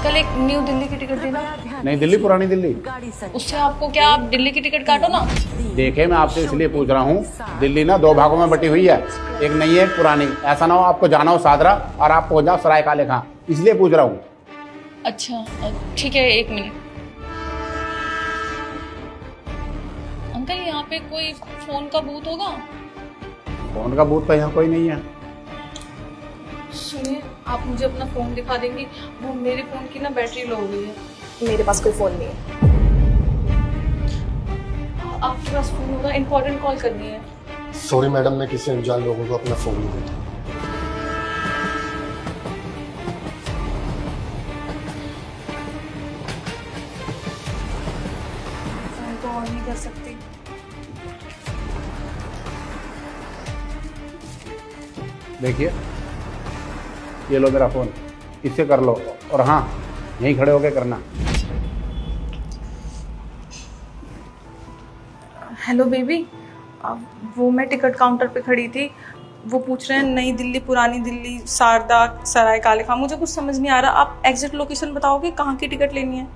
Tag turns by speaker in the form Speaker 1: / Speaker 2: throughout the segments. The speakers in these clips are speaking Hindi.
Speaker 1: अंकल एक न्यू दिल्ली की टिकट देना।
Speaker 2: नई दिल्ली पुरानी दिल्ली?
Speaker 1: उससे आपको क्या, आप दिल्ली की टिकट काटो ना।
Speaker 2: देखे मैं आपसे इसलिए पूछ रहा हूँ, दिल्ली ना दो भागों में बटी हुई है, एक नई है एक पुरानी। ऐसा ना हो आपको जाना हो सादरा और आप पहुंच जाओ सराय काले खां, इसलिए पूछ रहा हूँ।
Speaker 1: अच्छा ठीक है, एक मिनट। अंकल यहाँ पे कोई फोन का बूथ होगा?
Speaker 2: फोन का बूथ तो यहाँ कोई नहीं है।
Speaker 1: सुनिए, आप मुझे अपना फोन दिखा देंगी? वो मेरे फोन की ना बैटरी लो हो गई है।
Speaker 3: मेरे पास कोई फ़ोन नहीं है।
Speaker 1: आपके पास फोन होगा? इम्पोर्टेंट कॉल करनी है।
Speaker 4: सॉरी मैडम, मैं किसी अनजान लोगों को अपना फ़ोन नहीं देता।
Speaker 1: फोन तो ऑन नहीं कर सकती।
Speaker 2: देखिए ये लो मेरा फ़ोन, इससे कर लो। और हाँ, यहीं खड़े होके करना।
Speaker 1: हेलो बेबी, वो मैं टिकट काउंटर पे खड़ी थी, वो पूछ रहे हैं नई दिल्ली पुरानी दिल्ली शारदा सराय काले खां। मुझे कुछ समझ नहीं आ रहा, आप एग्जैक्ट लोकेशन बताओगे कहाँ की टिकट लेनी है?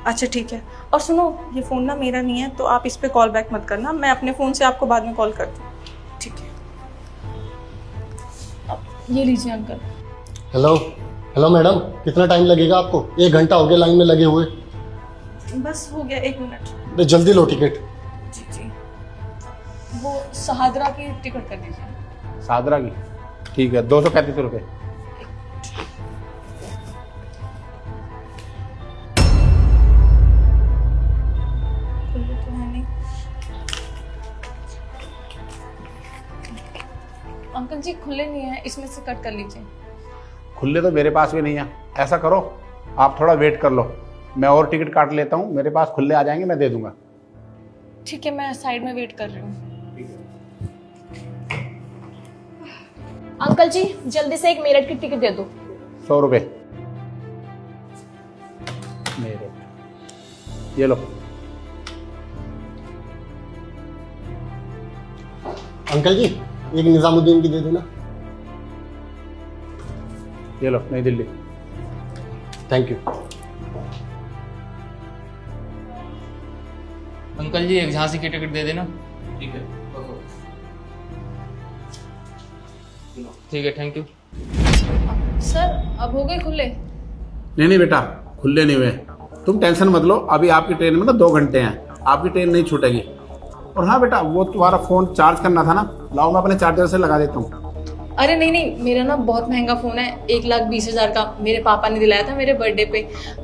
Speaker 1: अच्छा ठीक है। और सुनो, ये फ़ोन ना मेरा नहीं है, तो आप इस पर कॉल बैक मत करना, मैं अपने फ़ोन से आपको बाद में कॉल करती हूँ। ठीक है, अब ये लीजिए अंकल।
Speaker 4: हेलो हेलो मैडम, कितना टाइम लगेगा आपको? 1 घंटा हो गया लाइन में लगे हुए।
Speaker 1: बस हो गया, 1 मिनट।
Speaker 4: अरे जल्दी लो टिकट।
Speaker 1: जी जी, वो सहादरा की टिकट कर दीजिए।
Speaker 2: सादरा की? ठीक है, 235 रुपये।
Speaker 1: खुले तो है नहीं। अंकल जी खुले नहीं है, इसमें से कट कर लीजिए।
Speaker 2: खुले तो मेरे पास भी नहीं है। ऐसा करो, आप थोड़ा वेट कर लो, मैं और टिकट काट लेता हूँ, मेरे पास खुले आ जाएंगे, मैं दे दूंगा।
Speaker 1: ठीक है, मैं साइड में वेट कर रही हूँ।
Speaker 3: अंकल जी जल्दी से 1 मेरठ की टिकट दे दो।
Speaker 2: 100 रुपये मेरे, ये लो।
Speaker 4: अंकल जी एक निजामुद्दीन की दे देना।
Speaker 2: ये लो New Delhi.
Speaker 4: Thank you.
Speaker 5: Uncle ji एक झांसी की टिकट दे देना।
Speaker 2: ठीक है,
Speaker 5: ठीक है, थैंक यू।
Speaker 1: सर अब हो गए खुले?
Speaker 2: नहीं बेटा, खुले नहीं हुए। तुम टेंशन मत लो, अभी आपकी ट्रेन में ना 2 घंटे हैं, आपकी ट्रेन नहीं छूटेगी। और हाँ बेटा, वो तुम्हारा फ़ोन चार्ज करना था ना, लाओ मैं अपने चार्जर से लगा देता हूँ।
Speaker 1: अरे नहीं नहीं, मेरा ना बहुत महंगा फ़ोन है, 1,20,000 का, मेरे पापा ने दिलाया था मेरे बर्थडे पे।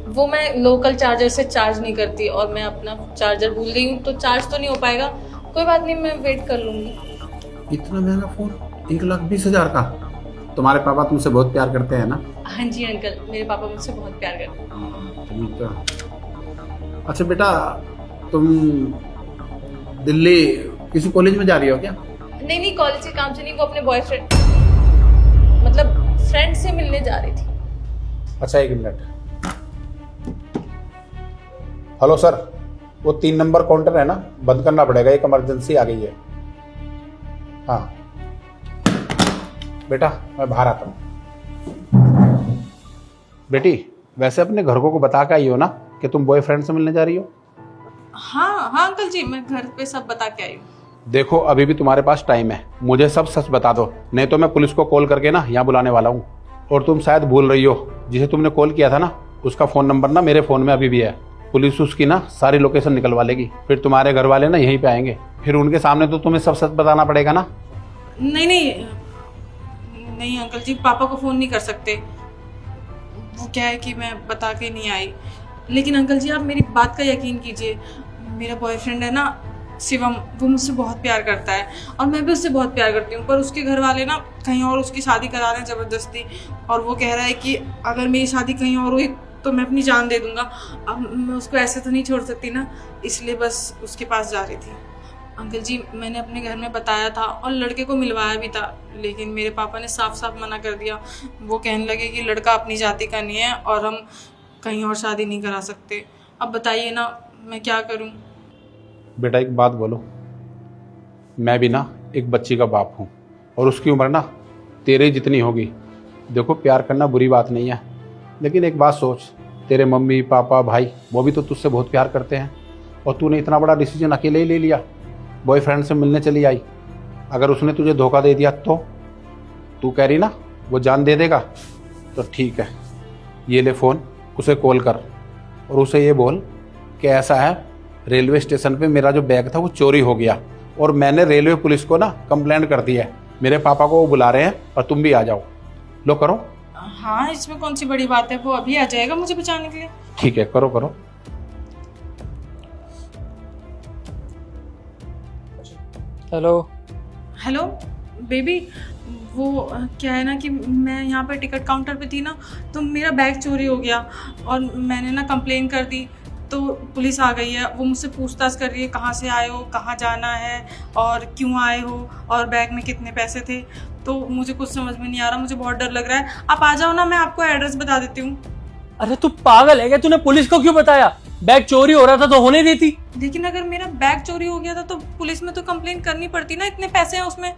Speaker 1: वो मैं लोकल चार्जर से चार्ज नहीं करती, और मैं अपना चार्जर भूल गई हूँ, तो चार्ज तो नहीं हो पाएगा। कोई बात नहीं, मैं वेट कर लूँगी।
Speaker 2: इतना महंगा फ़ोन 1,20,000 का? तुम्हारे पापा तुमसे बहुत प्यार करते हैं ना?
Speaker 1: हाँ जी अंकल, मेरे पापा मुझसे बहुत प्यार करते हैं।
Speaker 2: ठीक है। अच्छा बेटा, तुम दिल्ली किसी कॉलेज में जा रही हो क्या?
Speaker 1: नहीं नहीं, कॉलेज के काम से नहीं, वो अपने बॉयफ्रेंड मतलब फ्रेंड से मिलने जा रही थी।
Speaker 2: अच्छा 1 मिनट। हेलो सर, वो 3 नंबर काउंटर है ना, बंद करना पड़ेगा, एक इमरजेंसी आ गई है। हाँ बेटा, मैं बाहर आता हूँ। बेटी, वैसे अपने घर को बता के आई हो ना कि तुम बॉयफ्रेंड से मिलने जा रही हो?
Speaker 1: हाँ हाँ अंकल जी, मैं घर पे सब बता के आई हूँ।
Speaker 2: देखो अभी भी तुम्हारे पास टाइम है, मुझे सब सच बता दो, नहीं तो मैं पुलिस को कॉल करके ना यहाँ बुलाने वाला हूँ। और तुम शायद भूल रही हो, जिसे तुमने कॉल किया था ना, उसका फ़ोन नंबर ना मेरे फ़ोन में अभी भी है। पुलिस उसकी ना सारी लोकेशन निकलवा लेगी, फिर तुम्हारे घर वाले ना यहीं पे आएंगे, फिर उनके सामने तो तुम्हें सब सच बताना पड़ेगा ना।
Speaker 1: नहीं नहीं नहीं अंकल जी, पापा को फ़ोन नहीं कर सकते, वो क्या है कि मैं बता के नहीं आई। लेकिन अंकल जी आप मेरी बात का यकीन कीजिए, मेरा बॉयफ्रेंड है ना शिवम, वो मुझसे बहुत प्यार करता है और मैं भी उससे बहुत प्यार करती हूँ, पर उसके घर वाले ना कहीं और उसकी शादी करा रहे हैं ज़बरदस्ती, और वो कह रहा है कि अगर मेरी शादी कहीं और हुई तो मैं अपनी जान दे दूँगा। अब मैं उसको ऐसे तो नहीं छोड़ सकती ना, इसलिए बस उसके पास जा रही थी। अंकल जी मैंने अपने घर में बताया था और लड़के को मिलवाया भी था, लेकिन मेरे पापा ने साफ साफ मना कर दिया। वो कहने लगे कि लड़का अपनी जाति का नहीं है और हम कहीं और शादी नहीं करा सकते। अब बताइए ना मैं क्या करूं?
Speaker 2: बेटा एक बात बोलो, मैं भी ना एक बच्ची का बाप हूँ और उसकी उम्र ना तेरे जितनी होगी। देखो प्यार करना बुरी बात नहीं है, लेकिन एक बात सोच, तेरे मम्मी पापा भाई वो भी तो तुझसे बहुत प्यार करते हैं, और तूने इतना बड़ा डिसीजन अकेले ही ले लिया। बॉयफ्रेंड से मिलने चली आई, अगर उसने तुझे धोखा दे दिया तो? तू कह रही ना वो जान दे देगा, तो ठीक है, ये ले फ़ोन, उसे कॉल कर और उसे ये बोल कि ऐसा है, रेलवे स्टेशन पे मेरा जो बैग था वो चोरी हो गया और मैंने रेलवे पुलिस को ना कंप्लेंट कर दी है, मेरे पापा को वो बुला रहे हैं और तुम भी आ जाओ। लो करो।
Speaker 1: हाँ, इसमें कौन सी बड़ी बात है, वो अभी आ जाएगा मुझे बचाने के लिए।
Speaker 2: ठीक है, करो करो।
Speaker 5: हेलो।
Speaker 1: हेलो बेबी, वो क्या है ना कि मैं यहाँ पर टिकट काउंटर पे थी ना, तो मेरा बैग चोरी हो गया और मैंने ना कंप्लेन कर दी, तो पुलिस आ गई है। वो मुझसे पूछताछ कर रही है कहाँ से आए हो, कहाँ जाना है और क्यों आए हो और बैग में कितने पैसे थे। तो मुझे कुछ समझ में नहीं आ रहा, मुझे बहुत डर लग रहा है। आप आ जाओ ना, मैं आपको एड्रेस बता देती हूँ।
Speaker 6: अरे तू पागल है क्या? तूने पुलिस को क्यों बताया? बैग चोरी हो रहा था तो होने देती।
Speaker 1: लेकिन अगर मेरा बैग चोरी हो गया था तो पुलिस में तो कंप्लेन करनी पड़ती ना, इतने पैसे हैं उसमें।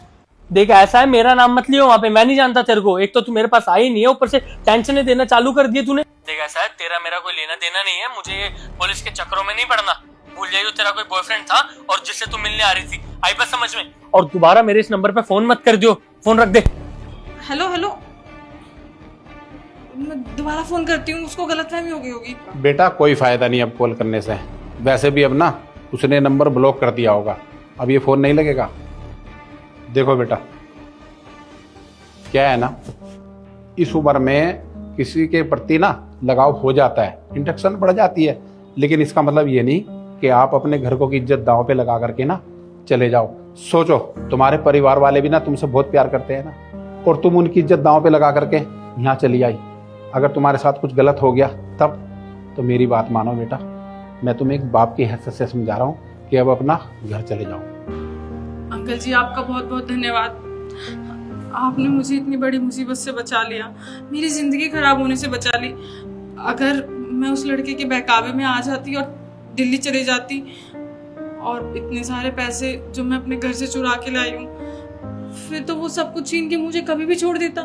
Speaker 6: देख ऐसा है, मेरा नाम मत लियो वहां पे, मैं नहीं जानता तेरे को। एक तो तू मेरे पास आई नहीं है, ऊपर से टेंशन देना चालू कर दिए तूने। देख ऐसा है, तेरा मेरा कोई लेना देना नहीं है, मुझे ये पुलिस के चक्करों में नहीं पड़ना। भूल जाइयो तेरा कोई बॉयफ्रेंड था और जिससे तू मिलने आ रही थी, आई बात समझ में? और दोबारा मेरे इस नंबर पे फोन मत कर दियो, फोन रख दे।
Speaker 1: हेलो हेलो, मैं दोबारा फोन करती हूँ, उसको गलतफहमी हो गई होगी।
Speaker 2: बेटा कोई फ़ायदा नहीं अब कॉल करने से, वैसे भी अब ना उसने नंबर ब्लॉक कर दिया होगा, अब ये फ़ोन नहीं लगेगा। देखो बेटा, क्या है ना, इस उम्र में किसी के प्रति ना लगाव हो जाता है, इंटरेक्शन बढ़ जाती है, लेकिन इसका मतलब ये नहीं कि आप अपने घर को की इज्जत दांव पे लगा करके ना चले जाओ। सोचो, तुम्हारे परिवार वाले भी ना तुमसे बहुत प्यार करते हैं ना, और तुम उनकी इज्जत दांव पे लगा करके यहाँ चली आई। अगर तुम्हारे साथ कुछ गलत हो गया तब तो मेरी बात मानो बेटा, मैं तुम्हें एक बाप की हैसियत से समझा रहा हूँ कि अब अपना घर चले जाओ।
Speaker 1: अंकल जी, आपका बहुत बहुत धन्यवाद। आपने मुझे इतनी बड़ी मुसीबत से बचा लिया, मेरी ज़िंदगी खराब होने से बचा ली। अगर मैं उस लड़के के बहकावे में आ जाती और दिल्ली चली जाती और इतने सारे पैसे जो मैं अपने घर से चुरा के लाई हूँ, फिर तो वो सब कुछ छीन के मुझे कभी भी छोड़ देता।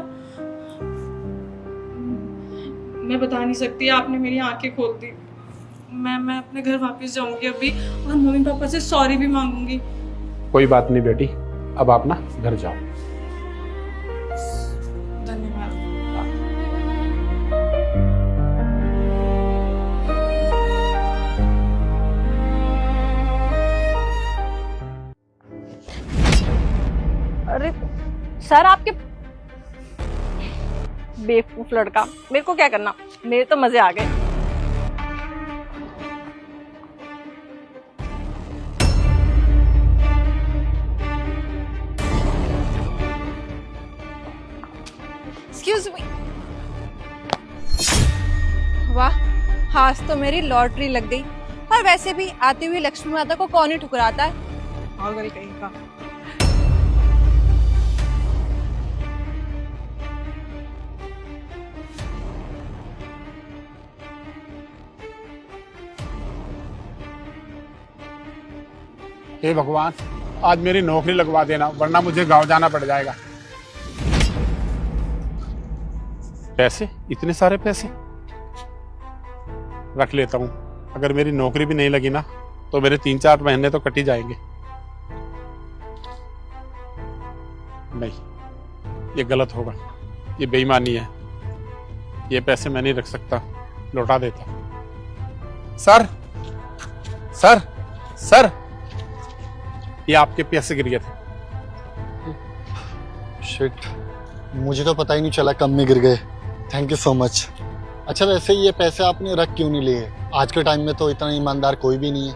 Speaker 1: मैं बता नहीं सकती, आपने मेरी आंखें खोल दी। मैं अपने घर वापस जाऊंगी अभी और मम्मी पापा से सॉरी भी मांगूंगी।
Speaker 2: कोई बात नहीं बेटी, अब आप ना घर जाओ।
Speaker 1: धन्यवाद।
Speaker 7: अरे सर, आपके बेवकूफ लड़का, मेरे को क्या करना, मेरे तो मजे आ गए।
Speaker 8: Excuse me. वाह, आज तो मेरी लॉटरी लग गई। और वैसे भी आती हुई लक्ष्मी माता को कौन ही ठुकराता है, पागल कहीं का।
Speaker 2: हे भगवान, आज मेरी नौकरी लगवा देना, वरना मुझे गांव जाना पड़ जाएगा। पैसे, इतने सारे पैसे रख लेता हूँ, अगर मेरी नौकरी भी नहीं लगी ना तो मेरे 3-4 महीने तो कट ही जाएंगे। नहीं, ये गलत होगा, ये बेईमानी है, ये पैसे मैं नहीं रख सकता, लौटा देता। सर सर सर, ये आपके पैसे गिर गए थे।
Speaker 4: शिट, मुझे तो पता ही नहीं चला कब में गिर गए। Thank you so much. अच्छा, वैसे ये पैसे आपने रख क्यों नहीं लिए? आज के टाइम में तो इतना ईमानदार कोई भी नहीं है,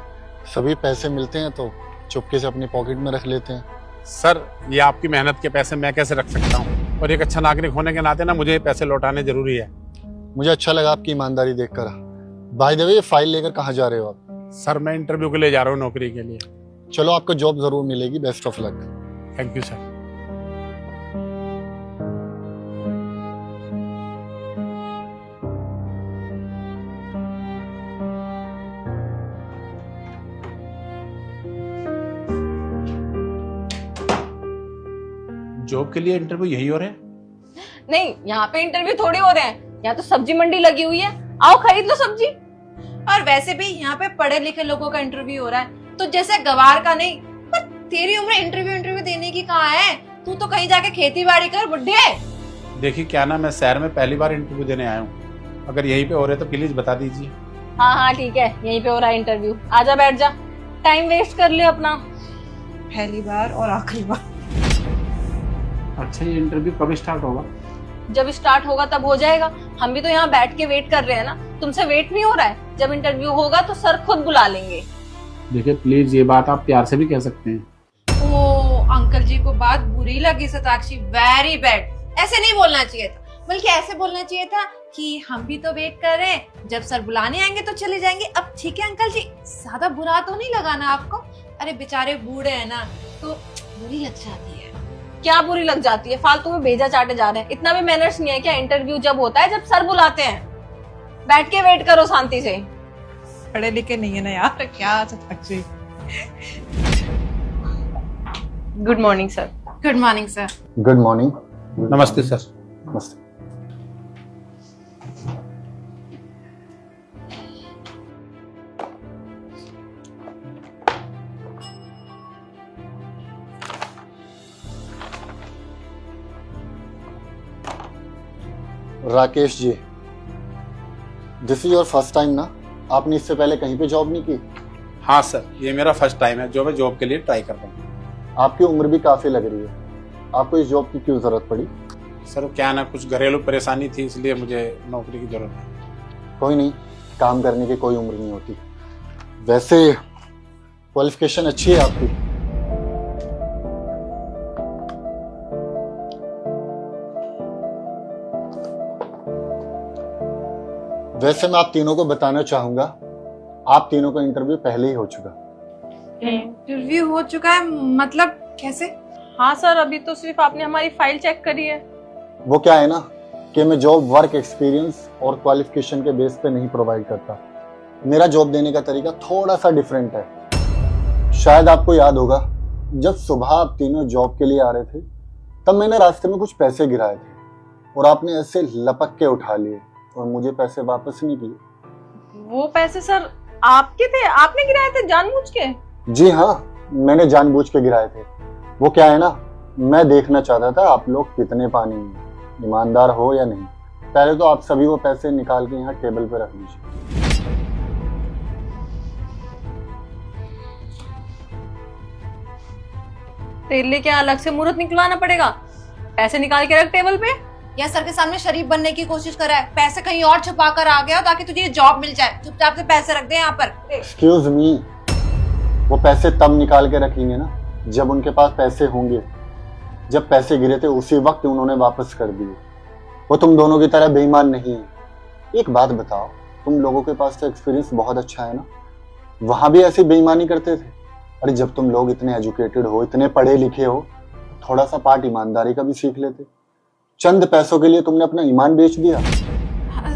Speaker 4: सभी पैसे मिलते हैं तो चुपके से अपनी पॉकेट में रख लेते हैं।
Speaker 2: सर, ये आपकी मेहनत के पैसे मैं कैसे रख सकता हूँ, और एक अच्छा नागरिक होने के नाते ना मुझे ये पैसे लौटाने जरूरी है।
Speaker 4: मुझे अच्छा लगा आपकी ईमानदारी देखकर। बाय द वे, ये फाइल लेकर कहाँ जा रहे हो आप?
Speaker 2: सर, मैं इंटरव्यू के लिए जा रहा हूँ, नौकरी के लिए।
Speaker 4: चलो, आपको जॉब जरूर मिलेगी, best of luck.
Speaker 2: Thank you sir. Job के लिए इंटरव्यू यही हो रहे हैं?
Speaker 7: नहीं, यहाँ पे इंटरव्यू थोड़ी हो रहे हैं, यहाँ तो सब्जी मंडी लगी हुई है, आओ खरीद लो सब्जी।
Speaker 8: और वैसे भी यहाँ पे पढ़े लिखे लोगों का इंटरव्यू हो रहा है, तो जैसे गवार का नहीं। पर तेरी उम्र इंटरव्यू देने की कहाँ है? तू तो कहीं जाके खेती बाड़ी कर बुढ़े।
Speaker 2: देखिए क्या ना, मैं शहर में पहली बार इंटरव्यू देने आया हूँ, अगर यहीं पे हो रहे तो प्लीज बता दीजिए।
Speaker 7: हाँ हाँ ठीक है, यहीं पे हो रहा है इंटरव्यू, आजा बैठ जा, टाइम वेस्ट कर ले अपना।
Speaker 8: पहली बार और आखिरी बार।
Speaker 2: अच्छा, ये इंटरव्यू कब स्टार्ट होगा?
Speaker 7: जब स्टार्ट होगा तब हो जाएगा, हम भी तो यहाँ बैठ के वेट कर रहे हैं ना, तुमसे वेट नहीं हो रहा है। जब इंटरव्यू होगा तो सर खुद बुला लेंगे।
Speaker 2: देखिए प्लीज, ये बात आप प्यार से भी कह सकते हैं।
Speaker 8: ओ अंकल जी को बात बुरी लगी साक्षी, वेरी बैड। ऐसे नहीं बोलना चाहिए था, बल्कि ऐसे बोलना चाहिए था कि हम भी तो वेट कर रहे हैं, जब सर बुलाने आएंगे तो चले जाएंगे। अब ठीक है अंकल जी, ज्यादा बुरा तो नहीं लगाना आपको। अरे बेचारे बूढ़े हैं ना, तो बुरी लग जाती है।
Speaker 7: क्या बुरी लग जाती है? फालतू में भेजा चाटे जा रहे हैं। इतना भी मैनर्स नहीं है क्या? इंटरव्यू जब होता है जब सर बुलाते हैं, बैठ के वेट करो शांति से।
Speaker 8: पढ़े लिखे नहीं है ना यार, क्या Sakshi.
Speaker 7: Good morning sir.
Speaker 8: Good morning sir.
Speaker 4: Good morning.
Speaker 2: नमस्ते सर।
Speaker 4: नमस्ते। Rakesh ji, this is your first time ना? आपने इससे पहले कहीं पे जॉब नहीं की?
Speaker 2: हाँ सर, ये मेरा फर्स्ट टाइम है जो मैं जॉब के लिए ट्राई कर रहा हूँ।
Speaker 4: आपकी उम्र भी काफी लग रही है, आपको इस जॉब की क्यों जरूरत पड़ी?
Speaker 2: सर क्या ना, कुछ घरेलू परेशानी थी, इसलिए मुझे नौकरी की जरूरत है।
Speaker 4: कोई नहीं, काम करने की कोई उम्र नहीं होती। वैसे क्वालिफिकेशन अच्छी है आपकी। वैसे मैं आप तीनों को बताना चाहूंगा, आप तीनों का इंटरव्यू पहले ही हो चुका।
Speaker 8: इंटरव्यू हो चुका है मतलब कैसे?
Speaker 7: हाँ सर, अभी तो सिर्फ आपने हमारी फाइल चेक करी है।
Speaker 4: वो क्या है ना कि मैं जॉब वर्क एक्सपीरियंस और क्वालिफिकेशन के बेस पे नहीं प्रोवाइड करता। मेरा जॉब देने का तरीका थोड़ा सा डिफरेंट है। शायद आपको याद होगा, जब सुबह आप तीनों जॉब के लिए आ रहे थे तब मैंने रास्ते में कुछ पैसे गिराए थे और आपने ऐसे लपक के उठा लिए और मुझे पैसे वापस नहीं किए।
Speaker 7: वो पैसे सर आपके थे? आपने गिराए थे जानबूझ के?
Speaker 4: जी हाँ, मैंने जानबूझ के गिराए थे। वो क्या है ना, मैं देखना चाहता था आप लोग कितने पानी में, ईमानदार हो या नहीं। पहले तो आप सभी वो पैसे निकाल के यहाँ टेबल पे रख लीजिए।
Speaker 7: तेरे लिए क्या अलग से मुहूर्त निकलवाना पड़ेगा? पैसे निकाल के रख टेबल पे।
Speaker 8: या सर के सामने शरीफ बनने की कोशिश कर रहा है, पैसे कहीं और छुपा कर आ गया ताकि तुझे जॉब मिल जाए। चुपचाप से पैसे रख दे यहाँ पर।
Speaker 4: एक्सक्यूज मी, वो पैसे तब निकाल के रखेंगे ना जब उनके पास पैसे होंगे। जब पैसे गिरे थे उसी वक्त उन्होंने वापस कर दिए। वो तुम दोनों की तरह बेईमान नहीं है। एक बात बताओ, तुम लोगों के पास तो एक्सपीरियंस बहुत अच्छा है ना, वहां भी ऐसी बेईमानी करते थे? अरे जब तुम लोग इतने एजुकेटेड हो, इतने पढ़े लिखे हो, थोड़ा सा पार्ट ईमानदारी का भी सीख लेते। चंद पैसों के लिए तुमने अपना ईमान बेच दिया।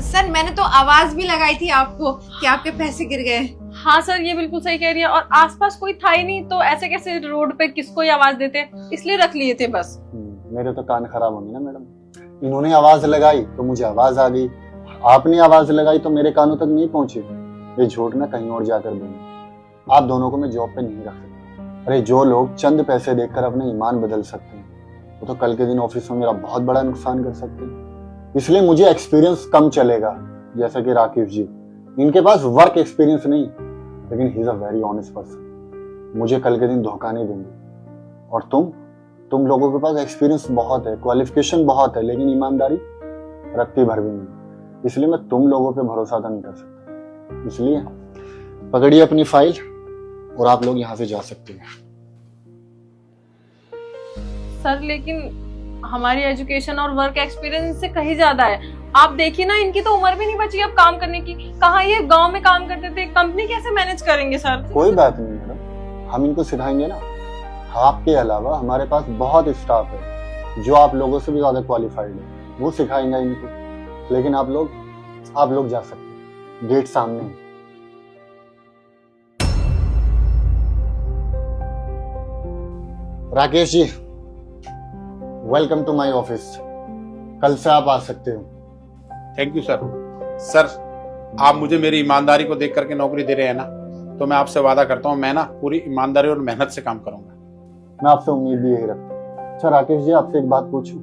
Speaker 8: सर मैंने तो आवाज भी लगाई थी आपको कि आपके पैसे गिर गए।
Speaker 7: हाँ सर, ये बिल्कुल सही कह रही है। और आसपास कोई था ही नहीं, तो ऐसे कैसे रोड पे किसको ही आवाज देते, इसलिए रख लिए थे बस।
Speaker 4: मेरे तो कान खराब होंगे ना मैडम। इन्होंने आवाज लगाई तो मुझे आवाज आ गई, आपने आवाज लगाई तो मेरे कानों तक नहीं पहुंची। ये झूठ ना कहीं और जाकर दूंगा। आप दोनों को मैं जॉब पे नहीं रख सकता। अरे जो लोग चंद पैसे देकर अपने ईमान बदल सकते हैं, वो तो कल के दिन ऑफिस में मेरा बहुत बड़ा नुकसान कर सकते हैं। इसलिए मुझे एक्सपीरियंस कम चलेगा। जैसा कि राकेश जी, इनके पास वर्क एक्सपीरियंस नहीं, लेकिन he is a very honest person. मुझे कल के दिन धोखा नहीं देंगे। और तुम लोगों के पास एक्सपीरियंस बहुत है, क्वालिफिकेशन बहुत है, लेकिन ईमानदारी रत्ती भर भी नहीं। इसलिए मैं तुम लोगों पे भरोसा तो नहीं कर सकता। इसलिए पकड़िए अपनी फाइल और आप लोग यहाँ से जा सकते हैं।
Speaker 7: सर लेकिन हमारी एजुकेशन और वर्क एक्सपीरियंस से कहीं ज्यादा है। आप देखिए ना, इनकी तो उम्र भी नहीं बची अब काम करने की। कहाँ ये गांव में काम करते थे, कंपनी कैसे मैनेज करेंगे सर?
Speaker 4: कोई बात नहीं मैडम, हम इनको सिखाएंगे ना। आपके अलावा हमारे पास बहुत स्टाफ है जो आप लोगों से भी ज्यादा क्वालिफाइड है, वो सिखाएंगे इनको। लेकिन आप लोग जा सकते हैं, गेट सामने है। Rakesh ji, welcome to my office. कल से आप आ सकते हो।
Speaker 2: Thank you sir. सर, आप मुझे मेरी ईमानदारी को देख करके नौकरी दे रहे हैं ना, तो मैं आपसे वादा करता हूँ मैं ना पूरी ईमानदारी और मेहनत से काम करूंगा।
Speaker 4: मैं आपसे उम्मीद भी यही रखता हूँ। अच्छा राकेश जी, आपसे एक बात पूछूं?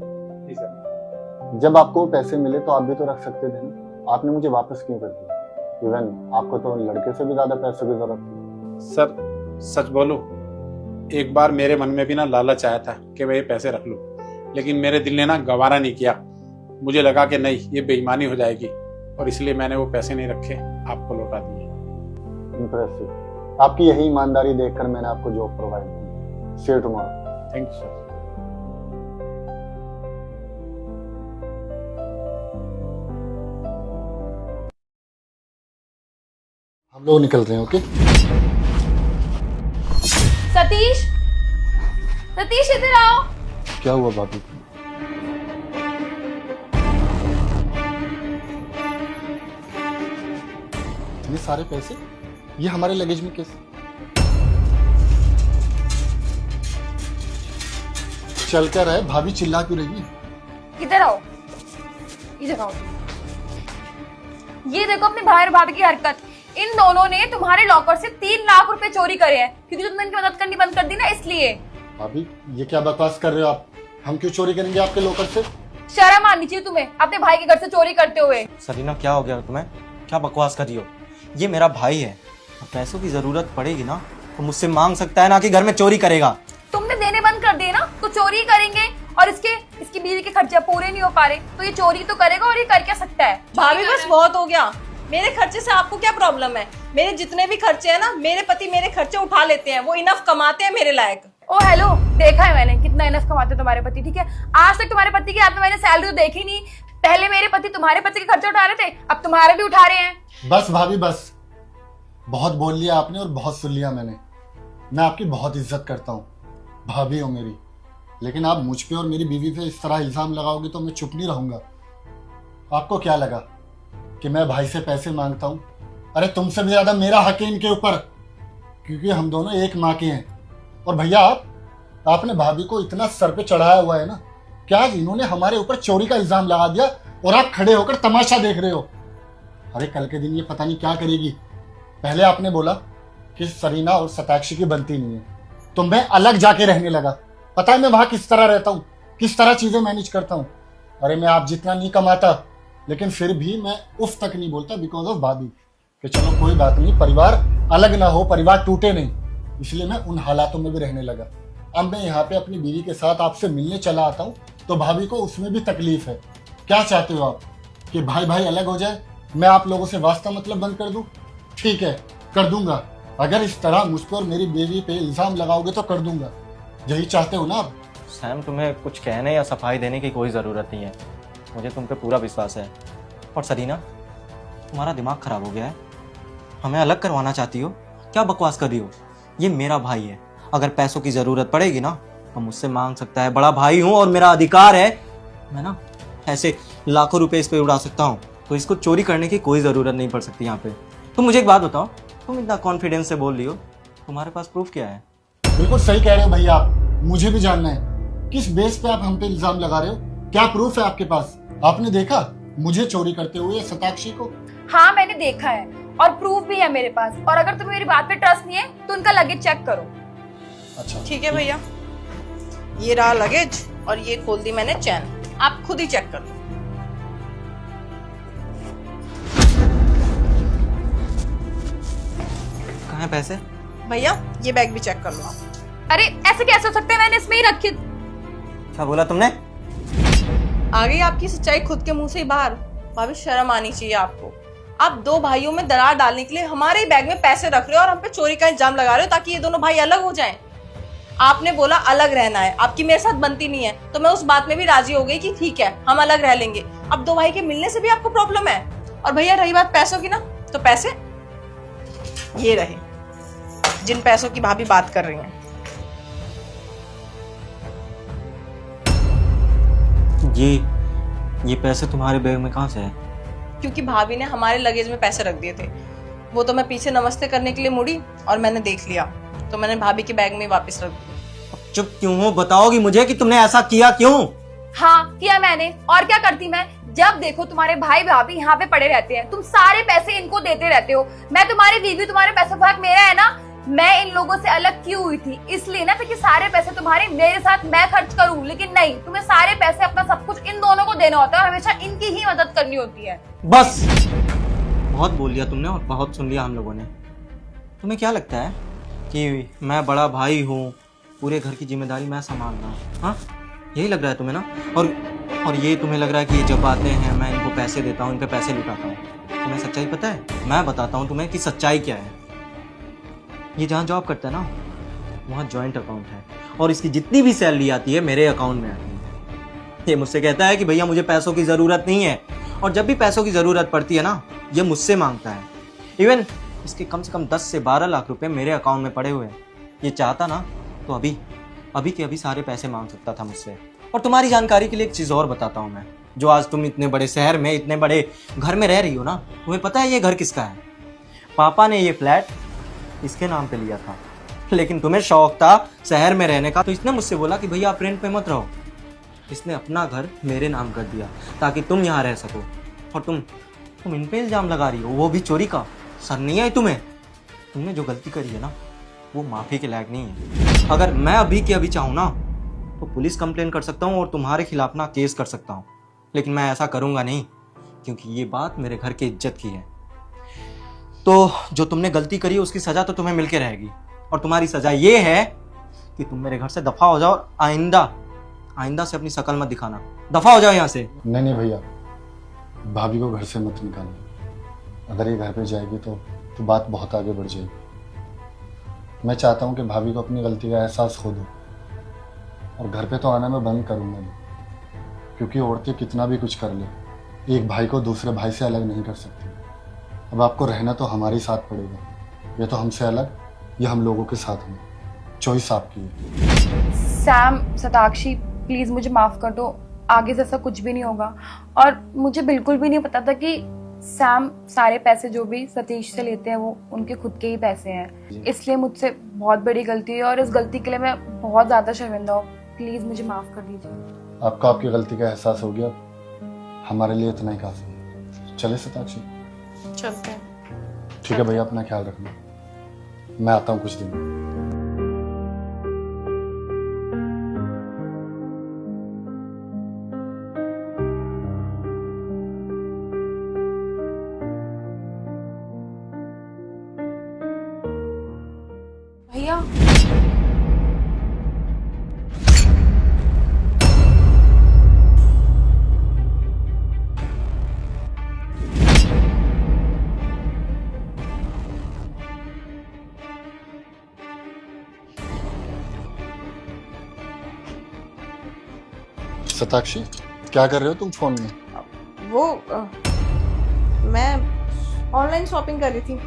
Speaker 2: जी सर।
Speaker 4: जब आपको पैसे मिले तो आप भी तो रख सकते थे ना, आपने मुझे वापस क्यों कर दिया? इवन आपको तो लड़के से भी ज्यादा पैसों की जरूरत थी।
Speaker 2: सर, सच बोलूं, एक बार मेरे मन में भी ना लालच आया था कि मैं ये पैसे रख लूं, लेकिन मेरे दिल ने ना गवारा नहीं किया। मुझे लगा कि नहीं, ये बेईमानी हो जाएगी, और इसलिए मैंने वो पैसे नहीं रखे, आपको लौटा दिए।
Speaker 4: इंप्रेसिव। आपकी यही ईमानदारी देखकर मैंने आपको जॉब प्रोवाइड की। See you tomorrow.
Speaker 2: Thank you sir.
Speaker 4: हम लोग निकल रहे हैं, ओके?
Speaker 3: सतीश, सतीश इधर आओ।
Speaker 4: क्या हुआ भाभी? इतने सारे पैसे ये हमारे लगेज में कैसे? चल कर है, भाभी चिल्ला क्यों रही है?
Speaker 3: इधर आओ, इधर आओ। ये देखो अपने भाई और भाभी की हरकत। इन दोनों ने तुम्हारे लॉकर से 3 लाख रुपए चोरी करे हैं, क्योंकि तुमने इनकी मदद करनी बंद कर दी ना, इसलिए।
Speaker 4: भाभी ये क्या बकवास कर रहे हो आप? हम क्यों चोरी करेंगे आपके लॉकर से?
Speaker 3: शर्म आनी चाहिए तुम्हें अपने भाई के घर से चोरी करते हुए।
Speaker 9: सरीना, क्या हो गया तुम्हें? क्या बकवास कर रही हो? ये मेरा भाई है, पैसों की जरूरत पड़ेगी ना तो मुझसे मांग सकता है, ना कि घर में चोरी करेगा।
Speaker 3: तुमने देने बंद कर दिए ना, तो चोरी करेंगे, और इसकी बीवी के खर्चे पूरे नहीं हो पा रहे, तो ये चोरी तो करेगा, और ये कर क्या सकता है?
Speaker 7: भाभी बस बहुत हो गया। मेरे खर्चे से आपको क्या प्रॉब्लम है? मेरे जितने भी खर्चे हैं ना, मेरे पति मेरे खर्चे उठा लेते हैं, वो इनफ कमाते हैं मेरे लायक।
Speaker 3: ओ हेलो, देखा है मैंने कितना इनफ कमाते तुम्हारे पति, ठीक है? आज तक तुम्हारे पति के हाथ में मैंने सैलरी तो देखी नहीं। पहले मेरे पति तुम्हारे पति के खर्चे उठा रहे थे, अब तुम्हारे भी उठा रहे हैं।
Speaker 4: बस भाभी बस, बहुत बोल लिया आपने और बहुत सुन लिया मैंने। मैं आपकी बहुत इज्जत करता हूँ, भाभी हो मेरी, लेकिन आप मुझ पे और मेरी बीवी पे इस तरह इल्जाम लगाओगे तो मैं चुप नहीं रहूंगा। आपको क्या लगा कि मैं भाई से पैसे मांगता हूँ? अरे तुमसे भी ज्यादा मेरा हक है इनके ऊपर, क्योंकि हम दोनों एक माँ के हैं। और भैया आपने भाभी को इतना सर पे चढ़ाया हुआ है ना, क्या आज इन्होंने हमारे ऊपर चोरी का इल्जाम लगा दिया और आप खड़े होकर तमाशा देख रहे हो? अरे कल के दिन ये पता नहीं क्या करेगी। पहले आपने बोला कि सरीना और सताक्षी की बनती नहीं है, तो मैं अलग जाके रहने लगा। पता है मैं वहां किस तरह रहता हूँ, किस तरह चीजें मैनेज करता हूँ। अरे मैं आप जितना नहीं कमाता, लेकिन फिर भी मैं उफ तक नहीं बोलता बिकॉज ऑफ भाभी, कि चलो कोई बात नहीं, परिवार अलग ना हो, परिवार टूटे नहीं। इसलिए मैं उन हालातों में भी रहने लगा। अब मैं यहाँ पे अपनी बीवी के साथ आपसे मिलने चला आता हूँ तो भाभी को उसमें भी तकलीफ है। क्या चाहते हो आप कि भाई भाई अलग हो जाए, मैं आप लोगों से वास्ता मतलब बंद कर दूं? ठीक है, कर दूंगा। अगर इस तरह मुझ पर और मेरी बीवी पे इल्जाम लगाओगे तो कर दूंगा। यही चाहते हो ना आप?
Speaker 9: सैम, तुम्हें कुछ कहने या सफाई देने की कोई ज़रूरत नहीं है, मुझे तुम पे पूरा विश्वास है। और सरीना, तुम्हारा दिमाग खराब हो गया है, हमें अलग करवाना चाहती हो? क्या बकवास कर रही हो? ये मेरा भाई है, अगर पैसों की ज़रूरत पड़ेगी ना तो मुझसे मांग सकता है। बड़ा भाई हूँ और मेरा अधिकार है, मैं ना ऐसे लाखों रुपए इस पे उड़ा सकता हूँ, तो इसको चोरी करने की कोई ज़रूरत नहीं पड़ सकती यहाँ पे। तुम मुझे एक बात बताओ, तुम इतना कॉन्फिडेंस से बोल रही हो, तुम्हारे पास प्रूफ क्या है?
Speaker 4: बिल्कुल सही कह रहे हो भैया आप, मुझे भी जानना है किस बेस पे आप हम पे इल्जाम लगा रहे हो? क्या प्रूफ है आपके पास? आपने देखा मुझे चोरी करते हुए सताक्षी को?
Speaker 3: हाँ मैंने देखा है, और प्रूफ भी है मेरे पास। और अगर तुम्हें मेरी बात पे ट्रस्ट नहीं है तो उनका लगेज चेक करो।
Speaker 4: अच्छा
Speaker 7: ठीक है भैया, ये रहा लगेज और ये खोल दी मैंने चैन, आप खुद ही चेक कर लो।
Speaker 9: कहाँ है पैसे?
Speaker 7: भैया ये बैग भी चेक कर लो आप।
Speaker 3: अरे ऐसे कैसे हो सकते हैं, मैंने इसमें ही रखे।
Speaker 9: क्या बोला तुमने?
Speaker 7: आ गई आपकी सच्चाई खुद के मुंह से ही बाहर। भाभी शर्म आनी चाहिए आपको। आप दो भाइयों में दरार डालने के लिए हमारे ही बैग में पैसे रख रहे हो और हम पे चोरी का इल्जाम लगा रहे हो ताकि ये दोनों भाई अलग हो जाएं। आपने बोला अलग रहना है, आपकी मेरे साथ बनती नहीं है, तो मैं उस बात में भी राजी हो गई कि ठीक है हम अलग रह लेंगे। अब दो भाई के मिलने से भी आपको प्रॉब्लम है। और भैया रही बात पैसों की ना, तो पैसे ये रहे, जिन पैसों की भाभी बात कर रही हैं।
Speaker 9: ये पैसे तुम्हारे बैग में कहाँ से है?
Speaker 7: क्योंकि भाभी ने हमारे लगेज में पैसे रख दिए थे, वो तो मैं पीछे नमस्ते करने के लिए मुड़ी और मैंने देख लिया, तो मैंने भाभी के बैग में वापस रख दिया।
Speaker 9: चुप क्यों हो? बताओगी मुझे कि तुमने ऐसा किया क्यों?
Speaker 3: हाँ किया मैंने, और क्या करती मैं? जब देखो तुम्हारे भाई भाभी यहाँ पे पड़े रहते हैं, तुम सारे पैसे इनको देते रहते हो। मैं तुम्हारी बीवी, तुम्हारे पैसे भाग मेरा है ना। मैं इन लोगों से अलग क्यों हुई थी? इसलिए ना कि सारे पैसे तुम्हारे मेरे साथ मैं खर्च करूं, लेकिन नहीं, तुम्हें सारे पैसे अपना सब कुछ इन दोनों को देना होता है और हमेशा इनकी ही मदद करनी होती है।
Speaker 9: बस बहुत बोल लिया तुमने और बहुत सुन लिया हम लोगों ने। तुम्हें क्या लगता है कि मैं बड़ा भाई हूँ, पूरे घर की जिम्मेदारी मैं संभालना हूँ? हाँ, यही लग रहा है तुम्हें ना? और ये तुम्हें लग रहा है कि ये जब आते हैं मैं इनको पैसे देता हूँ, इन पे पैसे लुटाता हूँ। तुम्हें सच्चाई पता है? मैं बताता हूँ तुम्हें कि सच्चाई क्या है। ये जहाँ जॉब करता है ना, वहाँ जॉइंट अकाउंट है और इसकी जितनी भी सैलरी आती है मेरे अकाउंट में आती है। ये मुझसे कहता है कि भैया मुझे पैसों की ज़रूरत नहीं है, और जब भी पैसों की ज़रूरत पड़ती है ना, ये मुझसे मांगता है। इवन इसके कम से कम 10 से 12 लाख रुपए मेरे अकाउंट में पड़े हुए हैं। ये चाहता ना तो अभी के अभी सारे पैसे मांग सकता था मुझसे। और तुम्हारी जानकारी के लिए एक चीज़ और बताता हूँ मैं, जो आज तुम इतने बड़े शहर में, इतने बड़े घर में रह रही हो ना, तुम्हें पता है ये घर किसका है? पापा ने ये फ्लैट इसके नाम पे लिया था, लेकिन तुम्हें शौक था शहर में रहने का, तो इसने मुझसे बोला कि भैया आप रेंट पे मत रहो। इसने अपना घर मेरे नाम कर दिया ताकि तुम यहाँ रह सको। और तुम इन पे इल्जाम लगा रही हो, वो भी चोरी का। सर नहीं है तुम्हें? तुमने जो गलती करी है ना, वो माफ़ी के लायक नहीं है। अगर मैं अभी के अभी चाहूँ ना तो पुलिस कंप्लेन कर सकता हूँ और तुम्हारे खिलाफ ना केस कर सकता हूँ, लेकिन मैं ऐसा करूँगा नहीं, क्योंकि ये बात मेरे घर की इज्जत की है। तो जो तुमने गलती करी है उसकी सज़ा तो तुम्हें मिलके रहेगी, और तुम्हारी सज़ा ये है कि तुम मेरे घर से दफ़ा हो जाओ और आइंदा से अपनी शक्ल मत दिखाना। दफ़ा हो जाओ यहाँ से।
Speaker 4: नहीं भैया, भाभी को घर से मत निकालो। अगर ये घर पे जाएगी तो बात बहुत आगे बढ़ जाएगी। मैं चाहता हूँ कि भाभी को अपनी गलती का एहसास हो दो, और घर पे तो आना मैं बंद करूँगा नहीं, क्योंकि औरतें कितना भी कुछ कर ले, एक भाई को दूसरे भाई से अलग नहीं कर सकती। अब आपको रहना तो हमारे साथ पड़ेगा, ये तो हमसे अलग, ये हम लोगों के साथ में। चॉइस आपकी है।
Speaker 3: सैम, सताक्षी, प्लीज मुझे माफ कर दो, आगे से ऐसा कुछ भी नहीं होगा। और मुझे बिल्कुल भी नहीं पता था कि सैम सारे पैसे जो भी सतीश से लेते हैं वो उनके खुद के ही पैसे हैं, इसलिए मुझसे बहुत बड़ी गलती है और इस गलती के लिए मैं बहुत ज्यादा शर्मिंदा हूँ। प्लीज मुझे माफ कर दीजिए।
Speaker 4: आपको आपकी गलती का एहसास हो गया, हमारे लिए इतना ही काफी है। चले सताक्षी,
Speaker 1: चलते हैं।
Speaker 4: ठीक है भैया, अपना ख्याल रखना। मैं आता हूँ कुछ दिन में।
Speaker 7: भैया
Speaker 4: सताक्षी, क्या कर रहे हो तुम फोन में?
Speaker 7: वो मैं ऑनलाइन शॉपिंग कर रही थी।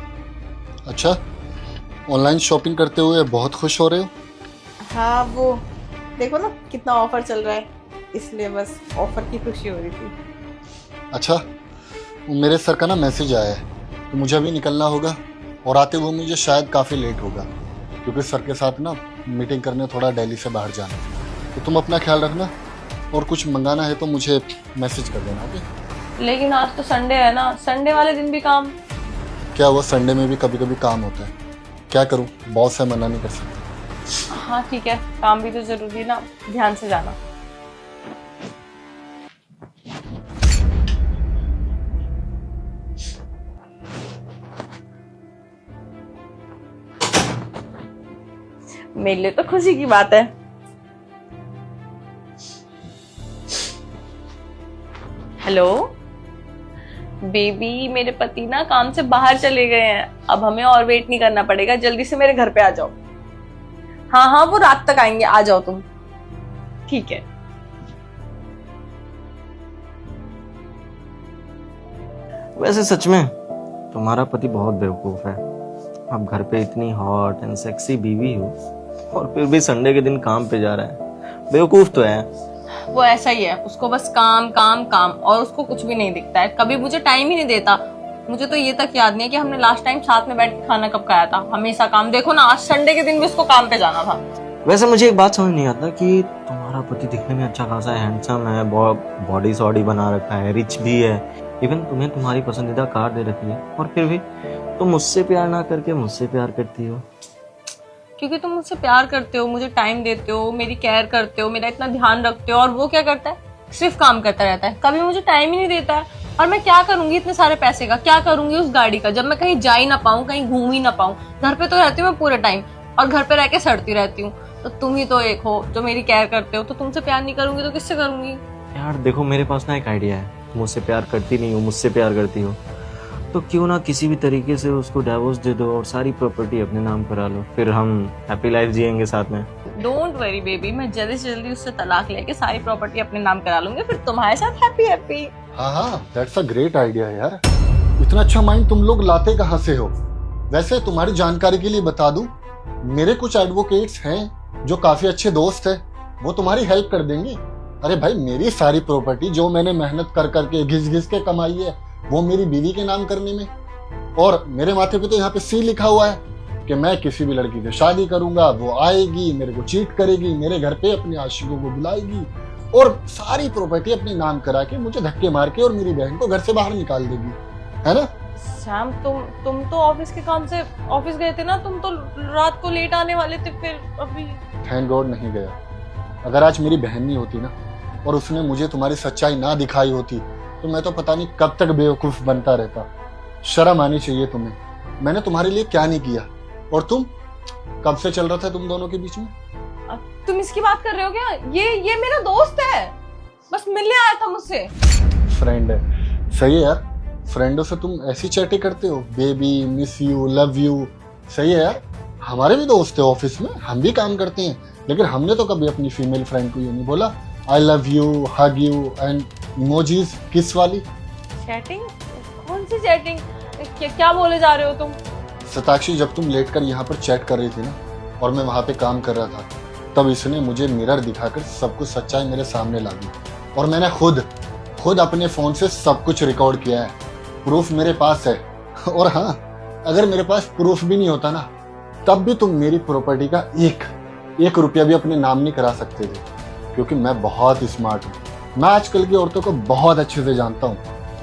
Speaker 4: अच्छा, ऑनलाइन शॉपिंग करते हुए बहुत खुश हो रहे हो?
Speaker 7: हाँ, वो देखो ना कितना ऑफर चल रहा है, इसलिए बस ऑफर की खुशी हो रही थी।
Speaker 4: अच्छा, वो मेरे सर का ना मैसेज आया है, तो मुझे अभी निकलना होगा, और आते हुए मुझे शायद काफ़ी लेट होगा, क्योंकि सर के साथ ना मीटिंग करने थोड़ा दिल्ली से बाहर जाना है। तो तुम अपना ख्याल रखना, और कुछ मंगाना है तो मुझे मैसेज कर देना। ओके?
Speaker 7: लेकिन आज तो संडे है ना, संडे वाले दिन भी काम।
Speaker 4: क्या हुआ, संडे में भी कभी कभी काम होता है, क्या करूं, बॉस से मना नहीं कर सकता।
Speaker 7: हाँ ठीक है, काम भी तो जरूरी है ना, ध्यान से जाना। मेरे लिए तो खुशी की बात है। हेलो बेबी, मेरे पति ना काम से बाहर चले गए हैं, अब हमें और वेट नहीं करना पड़ेगा, जल्दी से मेरे घर पे आ जाओ। हाँ हाँ, वो रात तक आएंगे, आ जाओ तुम। ठीक है।
Speaker 9: वैसे सच में तुम्हारा पति बहुत बेवकूफ है। अब घर पे इतनी हॉट एंड सेक्सी बीवी हो और फिर भी संडे के दिन काम पे जा रहा है। बेवकूफ तो है।
Speaker 7: वो ऐसा ही है, उसको बस काम काम काम, और उसको कुछ भी नहीं दिखता है, कभी मुझे टाइम ही नहीं देता। मुझे तो ये तक याद नहीं है कि हमने लास्ट टाइम साथ में बैठ के खाना कब खाया था। हमेशा काम। देखो ना, आज संडे के दिन भी उसको काम पे जाना था।
Speaker 9: वैसे मुझे एक बात समझ नहीं आता कि तुम्हारा तुम्हारा पति दिखने में अच्छा खासा हैंडसम है, बॉडी सॉडी बना रखा है, रिच भी है, इवन तुम्हें तुम्हारी पसंदीदा कार दे रखी है, और फिर भी तुम मुझसे प्यार ना करके मुझसे प्यार करती हो।
Speaker 7: क्योंकि तुम मुझसे प्यार करते हो, मुझे टाइम देते हो, मेरी केयर करते हो, मेरा इतना ध्यान रखते हो, और वो क्या करता है, सिर्फ काम करता रहता है, कभी मुझे टाइम ही नहीं देता है। और मैं क्या करूंगी इतने सारे पैसे का, क्या करूंगी उस गाड़ी का, जब मैं कहीं जा ही ना पाऊँ, कहीं घूम ही ना पाऊँ। घर पे तो रहती हूँ मैं पूरे टाइम, और घर पे रह के सड़ती रहती हूँ। तो तुम ही तो एक हो जो मेरी केयर करते हो, तो तुमसे प्यार नहीं करूंगी तो किससे करूंगी?
Speaker 9: यार देखो, मेरे पास ना एक आइडिया है। तुम मुझसे प्यार करती नहीं हो, मुझसे प्यार करती हो, तो क्यों ना किसी भी तरीके से उसको डिवोर्स दे दो और सारी प्रॉपर्टी अपने नाम करा लो, फिर हम हैप्पी लाइफ जिएंगे साथ में।
Speaker 7: डोंट वरी बेबी, मैं जल्दी से जल्दी उससे तलाक लेके सारी प्रॉपर्टी अपने नाम करा लूंगी, फिर तुम्हारे साथ हैप्पी हैप्पी।
Speaker 4: हाँ, दैट्स अ ग्रेट आइडिया यार। इतना अच्छा माइंड तुम लोग लाते कहाँ से हो? वैसे तुम्हारी जानकारी के लिए बता दूं, मेरे कुछ एडवोकेट्स हैं जो काफी अच्छे दोस्त है, वो तुम्हारी हेल्प कर देंगे। अरे भाई, मेरी सारी प्रॉपर्टी जो मैंने मेहनत कर करके घिस घिस के कमाई है, वो मेरी बीवी के नाम करने में, और मेरे माथे पे तो यहाँ पे सी लिखा हुआ है कि मैं किसी भी लड़की से शादी करूंगा, वो आएगी, मेरे को चीट करेगी, मेरे घर पे अपने आशिकों को बुलाएगी, और सारी प्रॉपर्टी अपने नाम करा के मुझे धक्के मार के और मेरी बहन को घर से बाहर निकाल देगी, है ना?
Speaker 7: श्याम, तुम तो ऑफिस के काम से ऑफिस गए थे ना, तुम तो रात को लेट आने वाले थे, फिर अभी।
Speaker 4: थैंक गॉड नहीं गया। अगर आज मेरी बहन नहीं होती ना, और उसने मुझे तुम्हारी सच्चाई ना दिखाई होती, तो मैं तो पता नहीं कब तक बेवकूफ बनता रहता। शर्म आनी चाहिए तुम्हें। मैंने तुम्हारे लिए क्या नहीं किया। और तुम, कब से चल रहा था तुम दोनों के बीच में?
Speaker 7: तुम इसकी बात कर रहे हो क्या? ये मेरा दोस्त है, बस मिलने आया था मुझसे।
Speaker 4: फ्रेंड है, सही है यार। फ्रेंडों से तुम ऐसी चैटिंग करते हो, baby, miss you, love you. सही है यार। हमारे भी दोस्त है ऑफिस में, हम भी काम करते हैं, लेकिन हमने तो कभी अपनी फीमेल फ्रेंड को ये नहीं बोला I love you, hug you and emojis किस वाली।
Speaker 7: चैटिंग? कौन सी चैटिंग? क्या बोले जा रहे हो तुम?
Speaker 4: सताक्षी, जब तुम लेट कर यहाँ पर चैट कर रही थी ना, और मैं वहाँ पे काम कर रहा था, तब इसने मुझे मिरर दिखाकर सब कुछ सच्चाई मेरे सामने ला दी, और मैंने खुद अपने फोन से सब कुछ रिकॉर्ड किया है। प्रूफ मेरे पास है। और हाँ, अगर मेरे पास प्रूफ भी नहीं होता ना, तब भी तुम मेरी प्रॉपर्टी का एक रुपया भी अपने नाम नहीं करा सकते थे, क्योंकि मैं बहुत स्मार्ट हूँ। मैं आजकल की औरतों को बहुत अच्छे से जानता हूँ।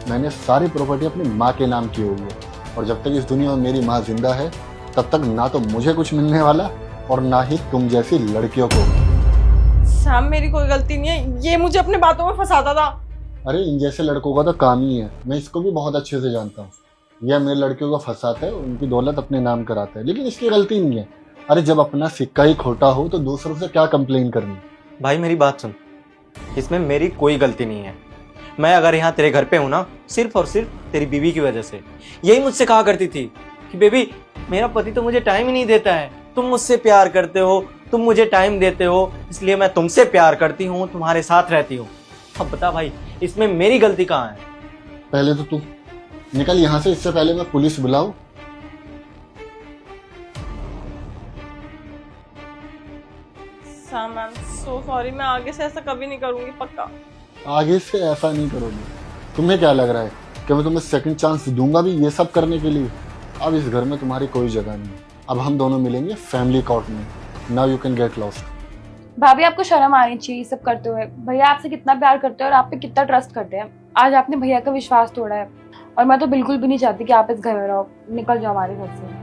Speaker 4: मैंने सारी प्रॉपर्टी अपनी माँ के नाम की हुई है, और जब तक इस दुनिया में मेरी माँ जिंदा है, तब तक ना तो मुझे कुछ मिलने वाला, और ना ही तुम जैसी लड़कियों को।
Speaker 7: सैम, मेरी कोई गलती नहीं है, ये मुझे अपने बातों में फंसाता था।
Speaker 4: अरे, इन जैसे लड़कों का तो काम ही है। मैं इसको भी बहुत अच्छे से जानता हूँ। यह मेरे लड़कियों को फंसाता है, उनकी दौलत अपने नाम कराता है, लेकिन इसकी गलती नहीं है। अरे, जब अपना सिक्का ही खोटा हो तो दूसरों से क्या कंप्लेन करनी।
Speaker 9: भाई मेरी बात सुन, इसमें मेरी कोई गलती नहीं है। मैं अगर यहाँ तेरे घर पे हूँ ना, सिर्फ और सिर्फ तेरी बीवी की वजह से। यही मुझसे कहा करती थी कि बेबी, मेरा पति तो मुझे टाइम ही नहीं देता है, तुम मुझसे प्यार करते हो, तुम मुझे टाइम देते हो, इसलिए मैं तुमसे प्यार करती हूँ, तुम्हारे साथ रहती हूँ। अब बता भाई, इसमें मेरी गलती कहाँ है?
Speaker 4: पहले तो तू निकल यहाँ से, इससे पहले मैं पुलिस बुलाऊं।
Speaker 7: Sam, I am so sorry, मैं आगे से ऐसा कभी नहीं करूंगी, पक्का।
Speaker 4: आगे से ऐसा नहीं करोगे? तुम्हें क्या लग रहा है कि मैं तुम्हें सेकंड चांस दूंगा भी ये सब करने के लिए? अब इस घर में तुम्हारी कोई जगह नहीं। अब हम दोनों मिलेंगे फैमिली कोर्ट में। Now you can get lost.
Speaker 3: भाभी, आपको शर्म आनी चाहिए सब करते हुए। भैया आपसे कितना प्यार करते हैं और आप पे कितना ट्रस्ट करते हैं। आज आपने भैया का विश्वास तोड़ा है, और मैं तो बिल्कुल भी नहीं चाहती कि आप इस घर में रहो। निकल जाओ हमारे घर से।